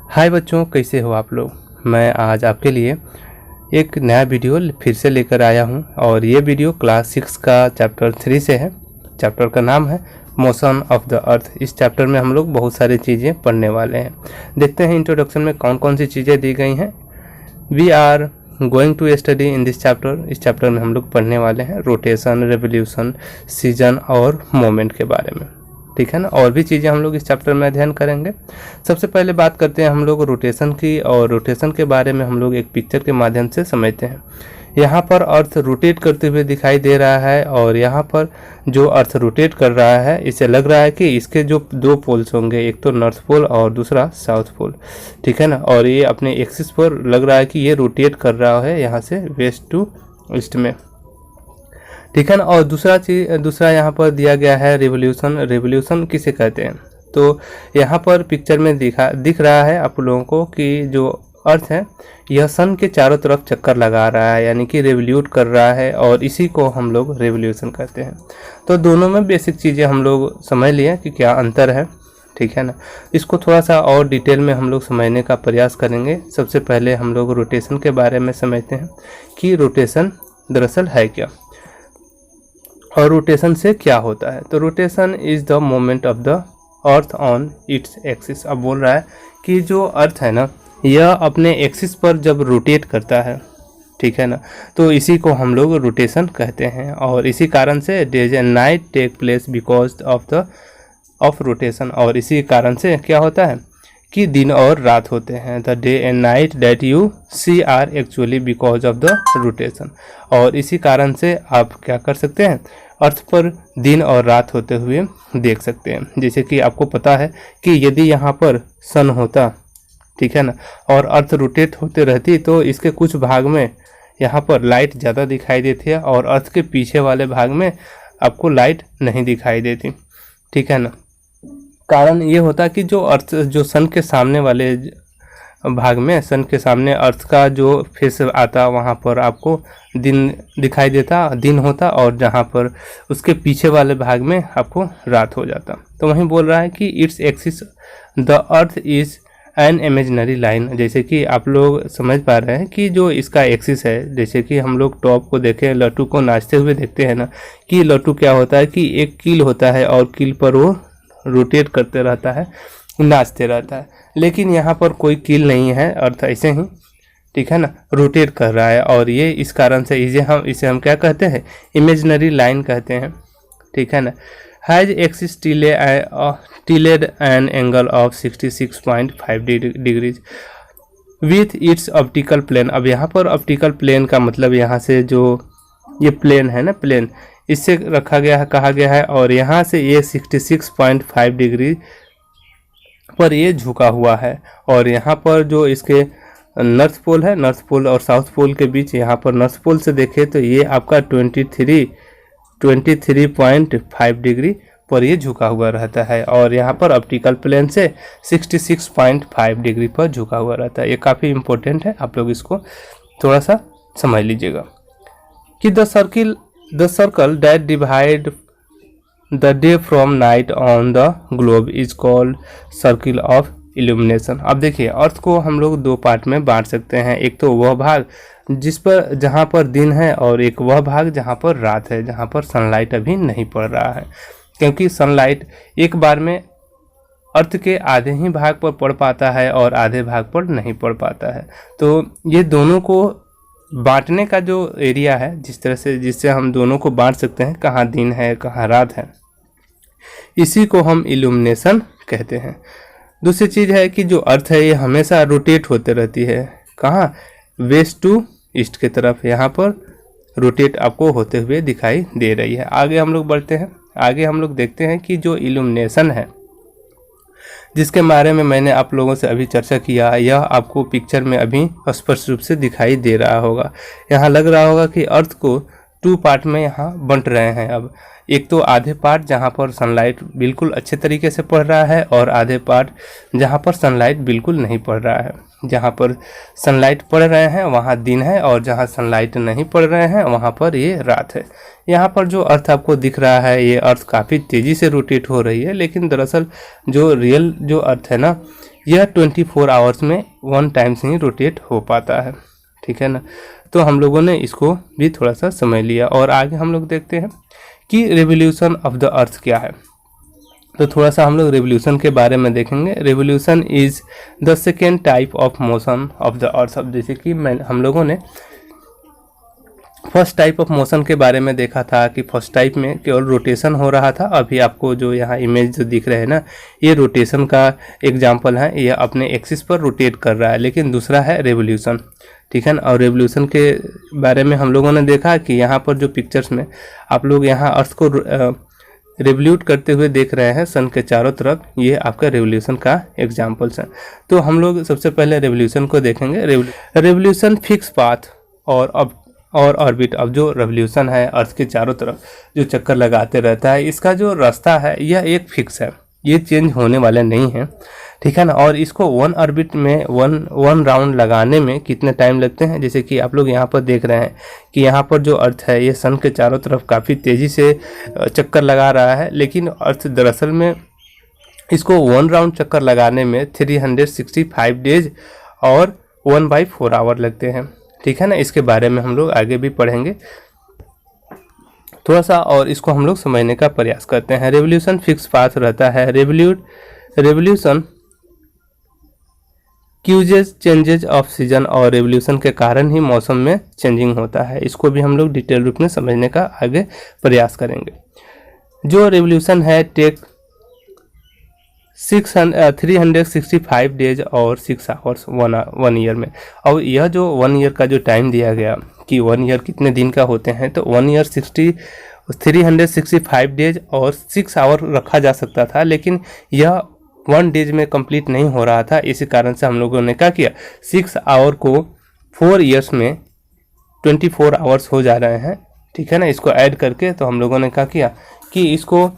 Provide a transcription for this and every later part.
हाय बच्चों, कैसे हो आप लोग। मैं आज आपके लिए एक नया वीडियो फिर से लेकर आया हूं और ये वीडियो क्लास 6 का चैप्टर 3 से है। चैप्टर का नाम है मोशन ऑफ द अर्थ। इस चैप्टर में हम लोग बहुत सारी चीज़ें पढ़ने वाले हैं। देखते हैं इंट्रोडक्शन में कौन कौन सी चीज़ें दी गई हैं। We are going to study in this chapter. इस चैप्टर में हम लोग पढ़ने वाले हैं रोटेशन, रेवोल्यूशन, सीजन और मोमेंट के बारे में, ठीक है ना। और भी चीज़ें हम लोग इस चैप्टर में अध्ययन करेंगे। सबसे पहले बात करते हैं हम लोग रोटेशन की, और रोटेशन के बारे में हम लोग एक पिक्चर के माध्यम से समझते हैं। यहाँ पर अर्थ रोटेट करते हुए दिखाई दे रहा है और यहाँ पर जो अर्थ रोटेट कर रहा है इसे लग रहा है कि इसके जो दो पोल्स होंगे, एक तो नॉर्थ पोल और दूसरा साउथ पोल, ठीक है ना। और ये अपने एक्सिस पर लग रहा है कि ये रोटेट कर रहा है यहाँ से वेस्ट टू ईस्ट में, ठीक है ना। और दूसरा यहाँ पर दिया गया है रिवोल्यूशन। रिवोल्यूशन किसे कहते हैं, तो यहाँ पर पिक्चर में दिख रहा है आप लोगों को कि जो अर्थ है यह सन के चारों तरफ चक्कर लगा रहा है, यानी कि रिवोल्यूट कर रहा है, और इसी को हम लोग रिवोल्यूशन कहते हैं। तो दोनों में बेसिक चीज़ें हम लोग समझ लिए कि क्या अंतर है, ठीक है ना। इसको थोड़ा सा और डिटेल में हम लोग समझने का प्रयास करेंगे। सबसे पहले हम लोग रोटेशन के बारे में समझते हैं कि रोटेशन दरअसल है क्या और रोटेशन से क्या होता है। तो rotation is the moment of the earth on its axis. अब बोल रहा है कि जो अर्थ है ना यह अपने एक्सिस पर जब रोटेट करता है, ठीक है ना, तो इसी को हम लोग रोटेशन कहते हैं। और इसी कारण से days and night take place because of rotation. और इसी कारण से क्या होता है कि दिन और रात होते हैं। The day and night that you see are actually because of the rotation. और इसी कारण से आप क्या कर सकते हैं, अर्थ पर दिन और रात होते हुए देख सकते हैं। जैसे कि आपको पता है कि यदि यहाँ पर सन होता, ठीक है ना, और अर्थ रोटेट होते रहती तो इसके कुछ भाग में यहाँ पर लाइट ज़्यादा दिखाई देती है और अर्थ के पीछे वाले भाग में आपको लाइट नहीं दिखाई देती, ठीक है ना। कारण ये होता कि जो सन के सामने वाले भाग में, सन के सामने अर्थ का जो फेस आता वहाँ पर आपको दिन दिखाई देता, दिन होता, और जहाँ पर उसके पीछे वाले भाग में आपको रात हो जाता। तो वहीं बोल रहा है कि its axis the earth is an imaginary line. जैसे कि आप लोग समझ पा रहे हैं कि जो इसका एक्सिस है, जैसे कि हम लोग टॉप को देखें, लट्टू को नाचते हुए देखते हैं ना, कि लट्टू क्या होता है कि एक कील होता है और कील पर वो रोटेट करते रहता है, नाचते रहता है। लेकिन यहाँ पर कोई कील नहीं है, अर्थ ऐसे ही, ठीक है ना, रोटेट कर रहा है। और ये इस कारण से इसे हम क्या कहते हैं, इमेजिनरी लाइन कहते हैं, ठीक है ना। Has axis tilted an angle of 66.5 degrees with its optical plane. अब यहाँ पर ऑप्टिकल प्लेन का मतलब यहाँ से जो ये प्लेन है ना, प्लेन इससे रखा गया है, कहा गया है, और यहाँ से ये 66.5 डिग्री पर ये झुका हुआ है। और यहाँ पर जो इसके नॉर्थ पोल है, नॉर्थ पोल और साउथ पोल के बीच, यहाँ पर नॉर्थ पोल से देखें तो ये आपका 23.5 डिग्री पर ये झुका हुआ रहता है, और यहाँ पर ऑप्टिकल प्लेन से 66.5 डिग्री पर झुका हुआ रहता है। ये काफ़ी इम्पोर्टेंट है, आप लोग इसको थोड़ा सा समझ लीजिएगा कि the circle that divide the day from night on the globe is called circle of illumination. अब देखिए, अर्थ को हम लोग दो पार्ट में बांट सकते हैं। एक तो वह भाग जहाँ पर दिन है, और एक वह भाग जहाँ पर रात है, जहाँ पर सनलाइट अभी नहीं पड़ रहा है, क्योंकि सनलाइट एक बार में अर्थ के आधे ही भाग पर पड़ पाता है और आधे भाग पर नहीं पड़ पाता है। तो ये दोनों को बांटने का जो एरिया है, जिससे हम दोनों को बांट सकते हैं, कहाँ दिन है कहाँ रात है, इसी को हम इल्यूमिनेशन कहते हैं। दूसरी चीज़ है कि जो अर्थ है ये हमेशा रोटेट होते रहती है, कहाँ, वेस्ट टू ईस्ट की तरफ, यहाँ पर रोटेट आपको होते हुए दिखाई दे रही है। आगे हम लोग बढ़ते हैं, आगे हम लोग देखते हैं कि जो इल्यूमिनेशन है, जिसके बारे में मैंने आप लोगों से अभी चर्चा किया, यह आपको पिक्चर में अभी स्पष्ट रूप से दिखाई दे रहा होगा। यहाँ लग रहा होगा कि अर्थ को 2 पार्ट में यहाँ बंट रहे हैं। अब एक तो आधे पार्ट जहाँ पर सनलाइट बिल्कुल अच्छे तरीके से पड़ रहा है, और आधे पार्ट जहाँ पर सनलाइट बिल्कुल नहीं पड़ रहा है। जहाँ पर सनलाइट पड़ रहे हैं वहाँ दिन है, और जहाँ सनलाइट नहीं पड़ रहे हैं वहाँ पर ये रात है। यहाँ पर जो अर्थ आपको दिख रहा है, ये अर्थ काफ़ी तेज़ी से रोटेट हो रही है, लेकिन दरअसल जो रियल जो अर्थ है ना, यह 24 आवर्स में 1 टाइम से ही रोटेट हो पाता है, ठीक है ना। तो हम लोगों ने इसको भी थोड़ा सा समझ लिया और आगे हम लोग देखते हैं कि रिवोल्यूशन ऑफ द अर्थ क्या है। तो थोड़ा सा हम लोग रिवोल्यूशन के बारे में देखेंगे। Revolution is the second type of motion of the अर्थ। अब जैसे कि हम लोगों ने फर्स्ट टाइप ऑफ मोशन के बारे में देखा था कि फर्स्ट टाइप में केवल रोटेशन हो रहा था। अभी आपको जो यहाँ इमेज जो दिख रहे हैं ना, ये रोटेशन का एग्जांपल है, यह अपने एक्सिस पर रोटेट कर रहा है। लेकिन दूसरा है रेवोल्यूशन, ठीक है ना। और रेवोल्यूशन के बारे में हम लोगों ने देखा कि यहाँ पर जो पिक्चर्स में आप लोग यहाँ अर्थ को रिवोल्यूट करते हुए देख रहे हैं सन के चारों तरफ, ये आपका रेवोल्यूशन का एग्जाम्पल्स है। तो हम लोग सबसे पहले रेवोल्यूशन को देखेंगे। रेवोल्यूशन फिक्स पाथ और ऑर्बिट। अब जो रेवोल्यूशन है अर्थ के चारों तरफ जो चक्कर लगाते रहता है, इसका जो रास्ता है यह एक फिक्स है, ये चेंज होने वाले नहीं है, ठीक है ना। और इसको 1 ऑर्बिट में वन राउंड लगाने में कितने टाइम लगते हैं, जैसे कि आप लोग यहाँ पर देख रहे हैं कि यहाँ पर जो अर्थ है ये सन के चारों तरफ काफ़ी तेज़ी से चक्कर लगा रहा है। लेकिन अर्थ दरअसल में इसको 1 राउंड चक्कर लगाने में 365 डेज और 1/4 आवर लगते हैं, ठीक है ना। इसके बारे में हम लोग आगे भी पढ़ेंगे थोड़ा सा और इसको हम लोग समझने का प्रयास करते हैं। रेवोल्यूशन फिक्स पाथ रहता है। Revolution Qs changes off season, और रेवोल्यूशन के कारण ही मौसम में चेंजिंग होता है। इसको भी हम लोग डिटेल रूप में समझने का आगे प्रयास करेंगे। जो रेवोल्यूशन है टेक 365 डेज और 6 आवर्स 1 ईयर में। और यह जो 1 ईयर का जो टाइम दिया गया कि 1 ईयर कितने दिन का होते हैं, तो 1 ईयर 365 डेज और 6 आवर रखा जा सकता था, लेकिन यह 1 डेज में कंप्लीट नहीं हो रहा था। इसी कारण से हम लोगों ने क्या किया, 6 आवर को 4 ईयर्स में 24 आवर्स हो जा रहे हैं, ठीक है ना। इसको ऐड करके तो हम लोगों ने क्या किया कि इसको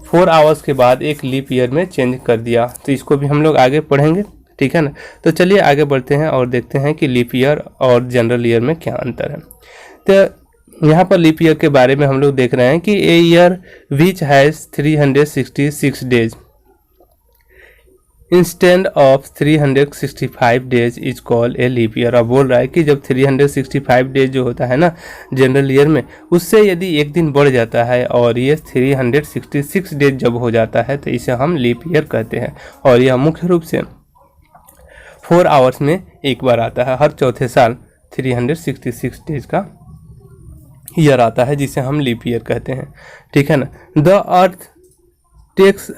4 आवर्स के बाद एक लीप ईयर में चेंज कर दिया। तो इसको भी हम लोग आगे पढ़ेंगे, ठीक है ना। तो चलिए आगे बढ़ते हैं और देखते हैं कि लीप ईयर और जनरल ईयर में क्या अंतर है। तो यहाँ पर लीप ईयर के बारे में हम लोग देख रहे हैं कि a year which has 366 days instead of 365 days is called a leap year. अब बोल रहा है कि जब 365 डेज जो होता है ना जनरल ईयर में, उससे यदि एक दिन बढ़ जाता है और ये 366 डेज जब हो जाता है, तो इसे हम लीप ईयर कहते हैं। और यह मुख्य रूप से 4 आवर्स में एक बार आता है। हर चौथे साल 366 डेज का ईयर आता है, जिसे हम लीप ईयर कहते हैं, ठीक है ना। द अर्थ टेक्स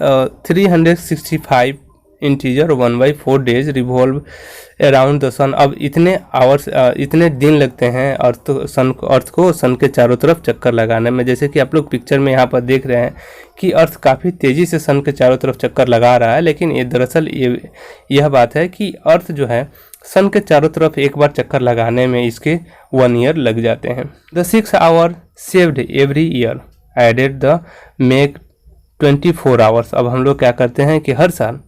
365 इंटीजर 1/4 days revolve around the sun. अब इतने आवर्स इतने दिन लगते हैं अर्थ को सन के चारों तरफ चक्कर लगाने में। जैसे कि आप लोग पिक्चर में यहाँ पर देख रहे हैं कि अर्थ काफ़ी तेज़ी से सन के चारों तरफ चक्कर लगा रहा है, लेकिन ये दरअसल यह बात है कि अर्थ जो है सन के चारों तरफ एक बार चक्कर लगाने में इसके 1 ईयर लग जाते हैं। The 6 hour saved every year added the make 24 hours. अब हम लोग क्या करते हैं कि हर साल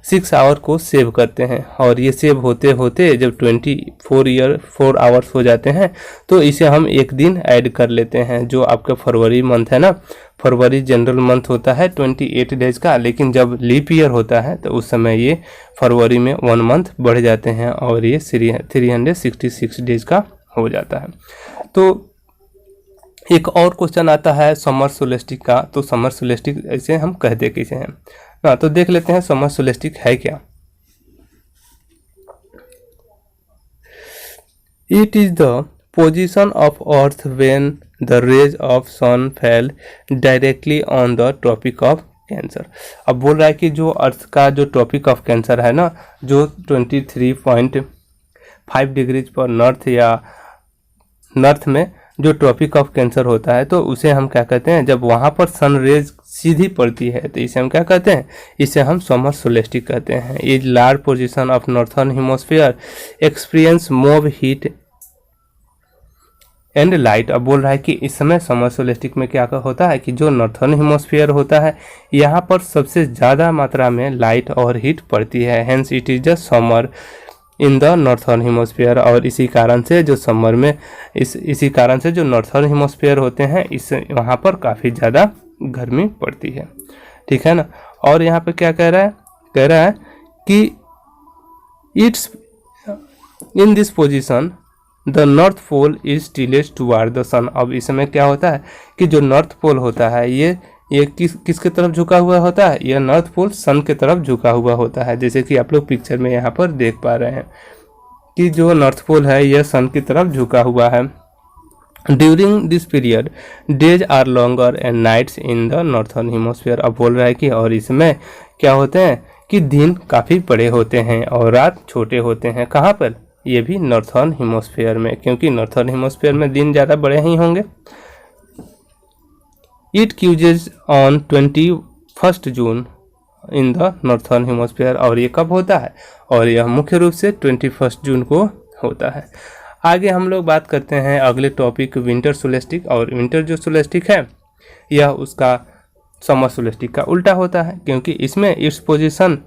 6 आवर को सेव करते हैं, और ये सेव होते होते जब 4 आवर्स हो जाते हैं तो इसे हम एक दिन ऐड कर लेते हैं। जो आपका फरवरी मंथ है ना, फरवरी जनरल मंथ होता है 28 डेज का, लेकिन जब लीप ईयर होता है तो उस समय ये फरवरी में 1 मंथ बढ़ जाते हैं और ये 366 डेज का हो जाता है। तो एक और क्वेश्चन आता है समर सोलेस्टिक का। तो समर सोलेस्टिक ऐसे हम कहते कैसे हैं ना, तो देख लेते हैं समर सोलेस्टिक है क्या। It is the position of earth when the rays of sun fell directly on the tropic of cancer. अब बोल रहा है कि जो अर्थ का जो ट्रॉपिक ऑफ कैंसर है ना, जो 23.5 डिग्रीज पर नॉर्थ या नॉर्थ में जो ट्रॉपिक ऑफ कैंसर होता है, तो उसे हम क्या कहते हैं, जब वहाँ पर सन रेज सीधी पड़ती है तो इसे हम क्या कहते हैं, इसे हम समर सोलेस्टिक कहते हैं। Is large position of northern hemisphere experience more heat and light. अब बोल रहा है कि इस समय समर सोलेस्टिक में क्या होता है कि जो नॉर्थर्न हेमिस्फीयर होता है यहाँ पर सबसे ज़्यादा मात्रा में लाइट और हीट पड़ती है। Hence it is the summer in the northern hemisphere. और इसी कारण से जो समर में इसी कारण से जो नॉर्थर्न हेमिस्फीयर होते हैं इस वहाँ पर काफ़ी ज़्यादा गर्मी पड़ती है, ठीक है ना। और यहाँ पे क्या कह रहा है कि its in this position the north pole is tilted toward the sun. अब इस समय क्या होता है कि जो नॉर्थ पोल होता है ये किसके तरफ झुका हुआ होता है, यह नॉर्थ पोल सन के तरफ झुका हुआ होता है। जैसे कि आप लोग पिक्चर में यहाँ पर देख पा रहे हैं कि जो नॉर्थ पोल है यह सन की तरफ झुका हुआ है। During this period days are longer and nights in the northern hemisphere. अब बोल रहा है कि और इसमें क्या होते हैं कि दिन काफ़ी बड़े होते हैं और रात छोटे होते हैं। कहाँ पर, ये भी नॉर्थर्न हेमिस्फीयर में, क्योंकि नॉर्थर्न हेमिस्फीयर में दिन ज़्यादा बड़े ही होंगे। It Qs on 21 June in the northern hemisphere. और ये कब होता है, और यह मुख्य रूप से 21 जून को होता है। आगे हम लोग बात करते हैं अगले टॉपिक विंटर सोलेस्टिक। और विंटर जो सोलेस्टिक है यह उसका समर सोलेस्टिक का उल्टा होता है, क्योंकि इसमें its position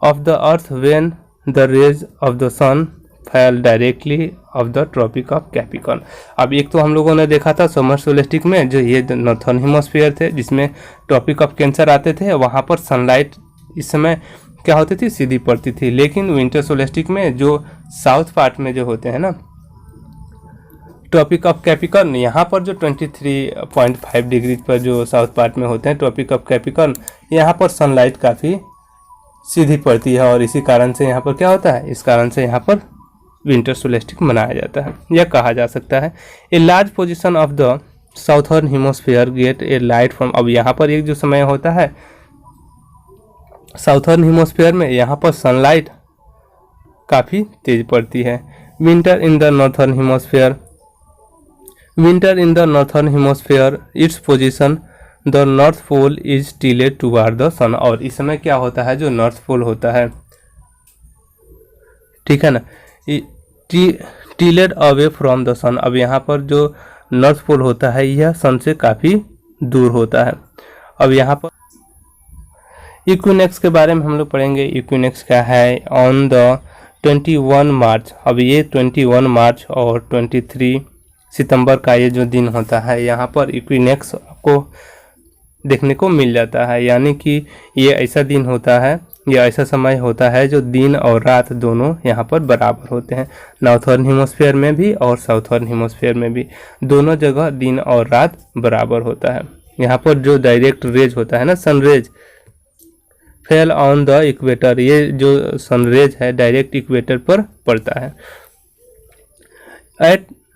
of the earth when the rays of the sun fall directly of the tropic of Capricorn. अब एक तो हम लोगों ने देखा था समर सोलेस्टिक में जो ये नॉर्थर्न हेमिस्फीयर थे जिसमें ट्रॉपिक ऑफ कैंसर आते थे, वहाँ पर सनलाइट इस समय क्या होती थी, सीधी पड़ती थी। लेकिन विंटर सोलेस्टिक में जो साउथ पार्ट में जो होते हैं ना ट्रॉपिक ऑफ कैप्रिकॉर्न, यहाँ पर जो 23.5 डिग्री पर जो साउथ पार्ट में होते हैं ट्रॉपिक ऑफ कैप्रिकॉर्न, यहाँ पर सनलाइट काफ़ी सीधी पड़ती है और इसी कारण से यहाँ पर क्या होता है, इस कारण से यहाँ पर विंटर सोलेस्टिक मनाया जाता है। यह कहा जा सकता है a large position of the southern hemisphere gate A light from. अब यहाँ पर एक जो समय होता है साउथर्न हेमिस्फीयर में, यहाँ पर सनलाइट काफ़ी तेज पड़ती है। Winter in the northern hemisphere, winter in the northern hemisphere its position the north pole is tilted toward the sun. और इस समय क्या होता है, जो नॉर्थ पोल होता है, ठीक है ना, टिलेड अवे फ्रॉम द सन। अब यहाँ पर जो नॉर्थ पोल होता है यह सन से काफ़ी दूर होता है। अब यहाँ पर इक्विनेक्स के बारे में हम लोग पढ़ेंगे। इक्विनेक्स क्या है, ऑन द 21 मार्च। अब ये 21 मार्च और 23 सितंबर का ये जो दिन होता है यहाँ पर इक्विनेक्स को देखने को मिल जाता है। यानी कि ये ऐसा दिन होता है, यह ऐसा समय होता है जो दिन और रात दोनों यहाँ पर बराबर होते हैं। नॉर्थर्न हेमिस्फीयर में भी और साउथर्न हेमिस्फीयर में भी, दोनों जगह दिन और रात बराबर होता है। यहाँ पर जो डायरेक्ट रेज होता है ना, sunrays fall on the equator, ये जो सनरेज है डायरेक्ट इक्वेटर पर पड़ता है।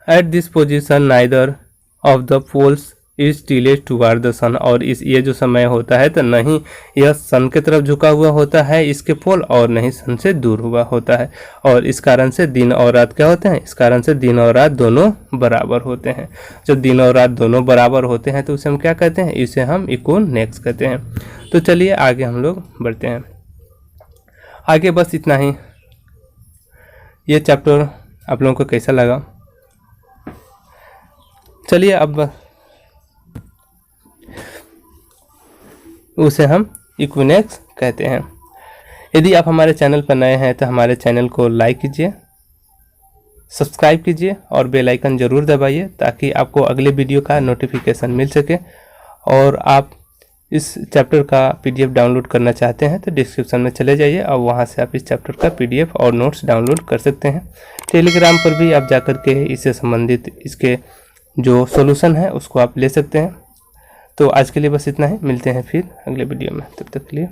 At this position neither of the poles is tilted toward the sun. और इस ये जो समय होता है तो नहीं यह सन की तरफ झुका हुआ होता है इसके पोल, और नहीं सन से दूर हुआ होता है। और इस कारण से दिन और रात क्या होते हैं, इस कारण से दिन और रात दोनों बराबर होते हैं। जब दिन और रात दोनों बराबर होते हैं तो उसे हम क्या कहते हैं, इसे हम इक्विनेक्स कहते हैं। तो चलिए आगे हम लोग बढ़ते हैं। आगे बस इतना ही। ये चैप्टर आप लोगों को कैसा लगा, चलिए अब उसे हम इक्विनेक्स कहते हैं। यदि आप हमारे चैनल पर नए हैं तो हमारे चैनल को लाइक कीजिए, सब्सक्राइब कीजिए और बेल आइकन ज़रूर दबाइए ताकि आपको अगले वीडियो का नोटिफिकेशन मिल सके। और आप इस चैप्टर का PDF डाउनलोड करना चाहते हैं तो डिस्क्रिप्शन में चले जाइए और वहां से आप इस चैप्टर का PDF और नोट्स डाउनलोड कर सकते हैं। टेलीग्राम पर भी आप जाकर के इससे संबंधित इसके जो सॉल्यूशन है उसको आप ले सकते हैं। तो आज के लिए बस इतना ही, मिलते हैं फिर अगले वीडियो में, तब तक के लिए।